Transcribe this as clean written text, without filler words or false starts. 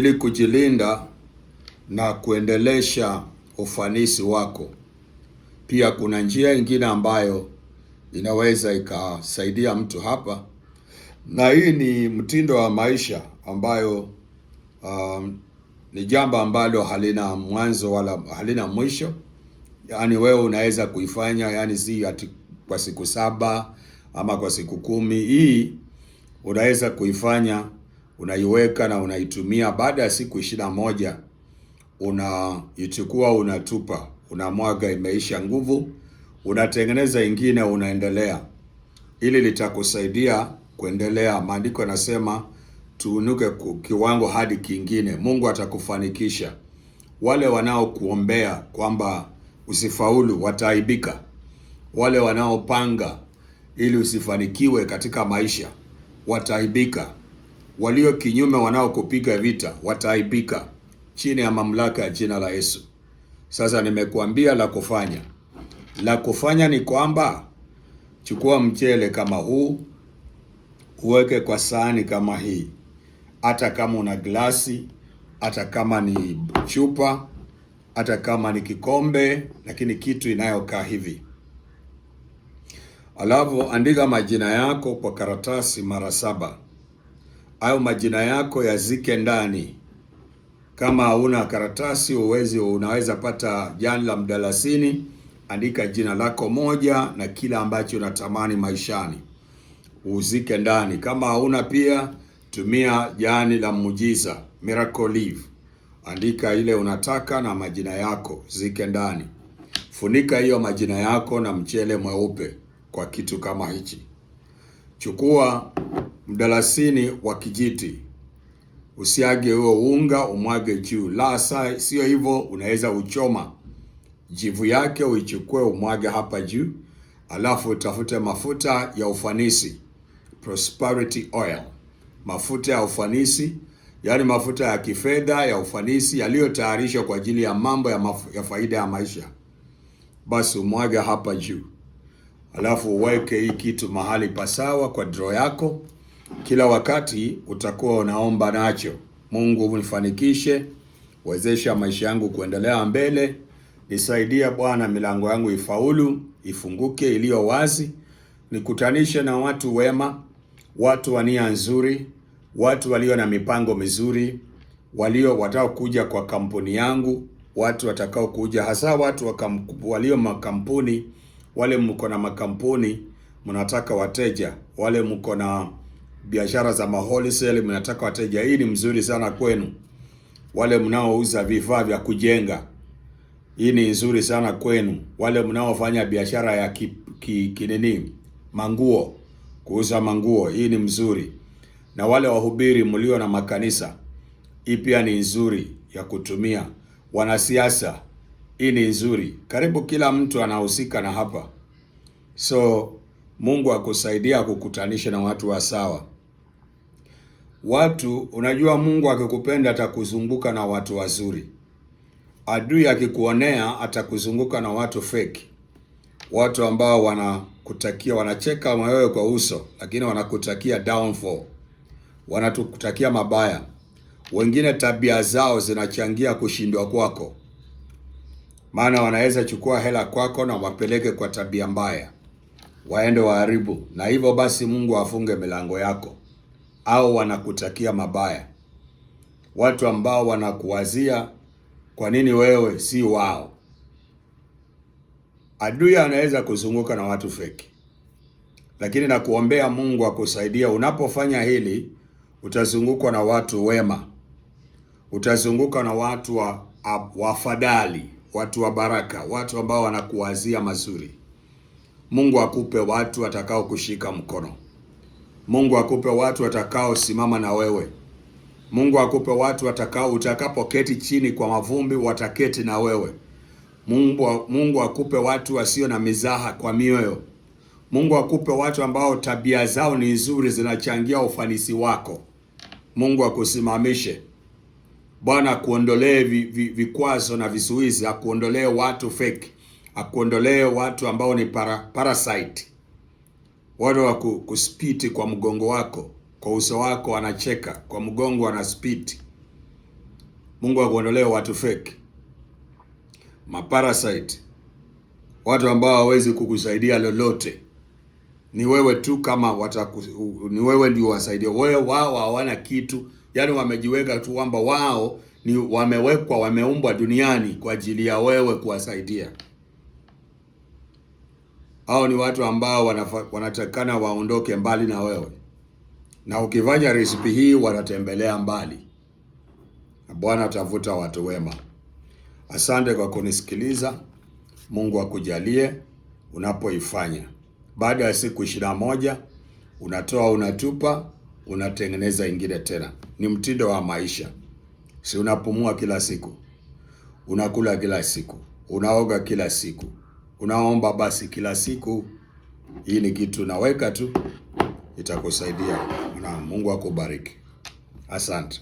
ili kujilinda na kuendelesha ufanisi wako. Pia kuna njia nyingine ambayo inaweza ikasaidia mtu hapa, na hii ni mtindo wa maisha ambayo ni jambo ambalo halina mwanzo wala halina mwisho. Yaani wewe unaweza kuifanya, yaani si ati kwa siku 7 ama kwa siku 10. Hii unaweza kuifanya, unaiweka na unaitumia. Baada ya siku 21 unaichukua, unatupa, unamwaga, imeisha nguvu, unatengeneza ingine, unaendelea. Ili litakusaidia kuendelea. Maandiko yanasema tuunuke kiwango hadi kingine. Mungu atakufanikisha. Wale wanaokuombea kwamba usifaulu wataaibika. Wale wanaopanga ili usifanikiwe katika maisha wataaibika. Walio kinyume wanaokupiga vita wataaibika chini ya mamlaka ya jina la Yesu. Sasa nimekuambia la kufanya. La kufanya ni kwamba chukua mchele kama huu, uweke kwa sahani kama hii. Hata kama una glasi, hata kama ni chupa, hata kama ni kikombe, lakini kitu inayokaa hivi. Alafu andika majina yako kwa karatasi mara 7. Hayo majina yako yazike ndani. Kama hauna karatasi unaweza pata jani la mdalasini, andika jina lako moja na kila ambacho unatamani maishani, uzike ndani. Kama hauna pia tumia jani la muujiza, miracle leaf. Andika ile unataka na majina yako, zike ndani. Funika hiyo majina yako na mchele mweupe kwa kitu kama hichi. Chukua mdalasini wa kijiti. Usiage huo unga umwage juu. La sio hivyo, unaweza uchoma jivu yake, uichukue umwage hapa juu. Alafu utafute mafuta ya ufanisi, prosperity oil. Mafuta ya ufanisi, yaani mafuta ya kifedha ya ufanisi yaliyotayarishwa kwa ajili ya mambo ya faida ya maisha. Basi umwage hapa juu. Alafu uweke hii kitu mahali pasawa kwa draw yako. Kila wakati utakuwa unaomba nacho. Mungu unifanikishe, wezesha maisha yangu kuendelea mbele. Nisaidia Bwana, milango yangu ifaulu, ifunguke iliyo wazi. Nikutanishe na watu wema, watu wa nia nzuri, watu walio na mipango mizuri, watakao kuja kwa kampuni yangu, watu watakao kuja hasa watu walio makampuni, wale mko na makampuni mnataka wateja, wale mko na biashara za wholesale mnataka wateja. Hii ni mzuri sana kwenu. Wale mnaouza vifaa vya kujenga, hii ni nzuri sana kwenu. Wale mnaofanya biashara ya manguo, kuuza manguo, hii ni mzuri. Na wale wahubiri mlio na makanisa, hii pia ni nzuri ya kutumia. Wanasiasa, hii ni nzuri. Karibu kila mtu anahusika na hapa. So Mungu akusaidia kukutanisha na watu wa sawa. Unajua Mungu akikupenda atakuzunguka na watu wazuri. Adui akikuonea atakuzunguka na watu fake. Watu ambao wanacheka wewe kwa uso, lakini wanakutakia downfall. Wanakutakia mabaya. Wengine tabia zao zinachangia kushindwa kwako. Maana wanaweza chukua hela kwako na wapeleke kwa tabia mbaya, waende waharibu. Na hivyo basi Mungu afunge milango yako. Au wanakutakia mabaya. Watu ambao wanakuwazia kwa nini wewe si wao. Adui anaweza kuzunguka na watu feki. Lakini nakuombea Mungu akusaidia. Unapofanya hili, utazungukwa na watu wema. Utazunguka na watu wafadhali, watu wa baraka, watu ambao wanakuwazia mazuri. Mungu akupe watu watakao kushika mkono. Mungu akupe watu watakao simama na wewe. Mungu akupe watu utakapoketi chini kwa mavumbi wataketi na wewe. Mungu akupe watu wasio na mizaha kwa mioyo. Mungu akupe watu ambao tabia zao ni nzuri, zinachangia ufanisi wako. Mungu akusimamishe. Bwana akuondolee vikwazo na vizuizi, akuondolee watu fake, akuondolee watu ambao ni parasite. Watu wa kuspiti kwa mgongo wako, kwa uso wako wanacheka, kwa mgongo wanaspiti. Mungu akuondolee watu fake, maparasite, watu ambao hawezi kukusaidia lolote. Ni wewe tu kama ni wewe ndio wasaidie. Wao hawana kitu, yaani wamejiweka tu kwamba wao ni wameumbwa duniani kwa ajili ya wewe kuwasaidia. Hao ni watu ambao wanatakana waondoke mbali na wewe, na ukifanya recipe hii wanatembelea mbali, na Bwana atavuta watu wema. Asante kwa kunisikiliza. Mungu akujalie unapoifanya. Baada ya siku 21 unatoa, unatupa, unatengeneza ingine tena. Ni mtindo wa maisha. Si unapumua kila siku, unakula kila siku, unaoga kila siku, unaomba basi kila siku. Hii ni kitu naweka tu, itakusaidia. Na Mungu akubariki. Asante.